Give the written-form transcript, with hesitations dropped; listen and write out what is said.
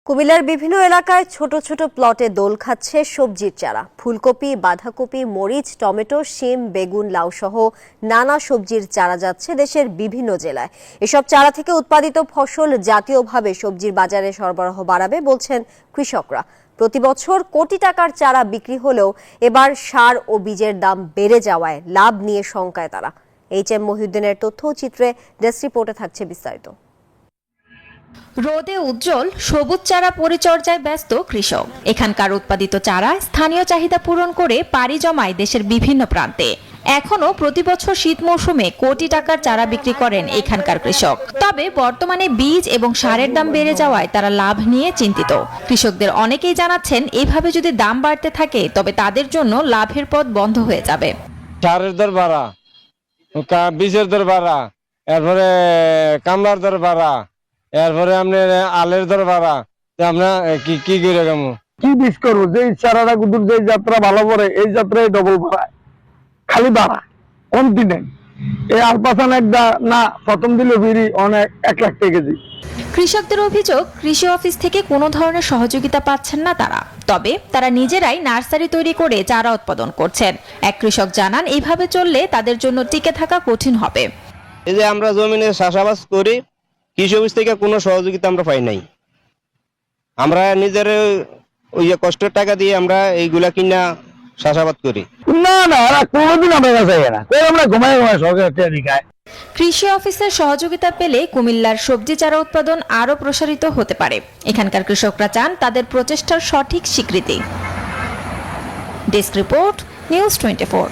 কুমিল্লার বিভিন্ন এলাকায় ছোট ছোট প্লটে দোল খাচ্ছে সবজির চারা। ফুলকপি, বাঁধাকপি, মরিচ, টমেটো, শিম, বেগুন, লাউ সহ নানা সবজির চারা যাচ্ছে দেশের বিভিন্ন জেলায়। এসব চারা থেকে উৎপাদিত ফসল জাতীয়ভাবে সবজির বাজারে সরবরাহ বাড়াবে বলছেন কৃষকরা। প্রতি বছর কোটি টাকার চারা বিক্রি হলেও এবার সার ও বীজের দাম বেড়ে যাওয়ায় লাভ নিয়ে শঙ্কায় তারা। HM মহিউদ্দিনের তথ্যচিত্রে ডেস্ক রিপোর্টে থাকছে বিস্তারিত। রোদে উজ্জ্বল সবুজ চারা পরিচর্যায় ব্যস্ত কৃষক। এখানকার উৎপাদিত চারা স্থানীয় চাহিদা পূরণ করে পাড়ি জমায় দেশের বিভিন্ন প্রান্তে। এখনো প্রতি বছর শীত মৌসুমে কোটি টাকার চারা বিক্রি করেন এখানকার কৃষক। তবে বর্তমানে বীজ এবং সারের দাম বেড়ে যাওয়ায় তারা লাভ নিয়ে চিন্তিত। কৃষকদের অনেকেই জানাচ্ছেন, এভাবে যদি দাম বাড়তে থাকে তবে তাদের জন্য লাভের পথ বন্ধ হয়ে যাবে। সারের দর বাড়া, বীজের দর বাড়া, এরপরে কামলার দর বাড়া, এরপরে আপনার আলের দর বাড়া, আমরা কি করে কেমন কি বীজ করবো? যে চারাটা কুদুর যে যাত্রা ভালো করে এই যাত্রায় ডবল বাড়ায়, খালি বাড়া কমতি নেই। এই আলপাসান একটা না প্রথম দিল বিড়ি অনেক 1 লাখ টাকা কেজি। কৃষকদের অভিযোগ, কৃষি অফিস থেকে কোনো ধরনের সহযোগিতা পাচ্ছেন না তারা। তবে তারা নিজেরাই নার্সারি তৈরি করে চারা উৎপাদন করছেন। এক কৃষক জানান, এইভাবে চললে তাদের জন্য টিকে থাকা কঠিন হবে। এই যে আমরা জমিনে চাষাবাদ করি, কৃষি অফিস থেকে কোনো সহযোগিতা আমরা পাই নাই। আমরা নিজের ওই কষ্টের টাকা দিয়ে আমরা এইগুলা কিনা চাষাবাদ করি। না না কোনোদিন আমরা চাই না, আমরা ঘুমায় ঘুমায় সরকার খায়। কৃষি অফিসের সহযোগিতা পেলে কুমিল্লার সবজি চারা উৎপাদন আরও প্রসারিত হতে পারে। এখানকার কৃষকরা চান তাদের প্রচেষ্টার সঠিক স্বীকৃতি। Desk report, news 24।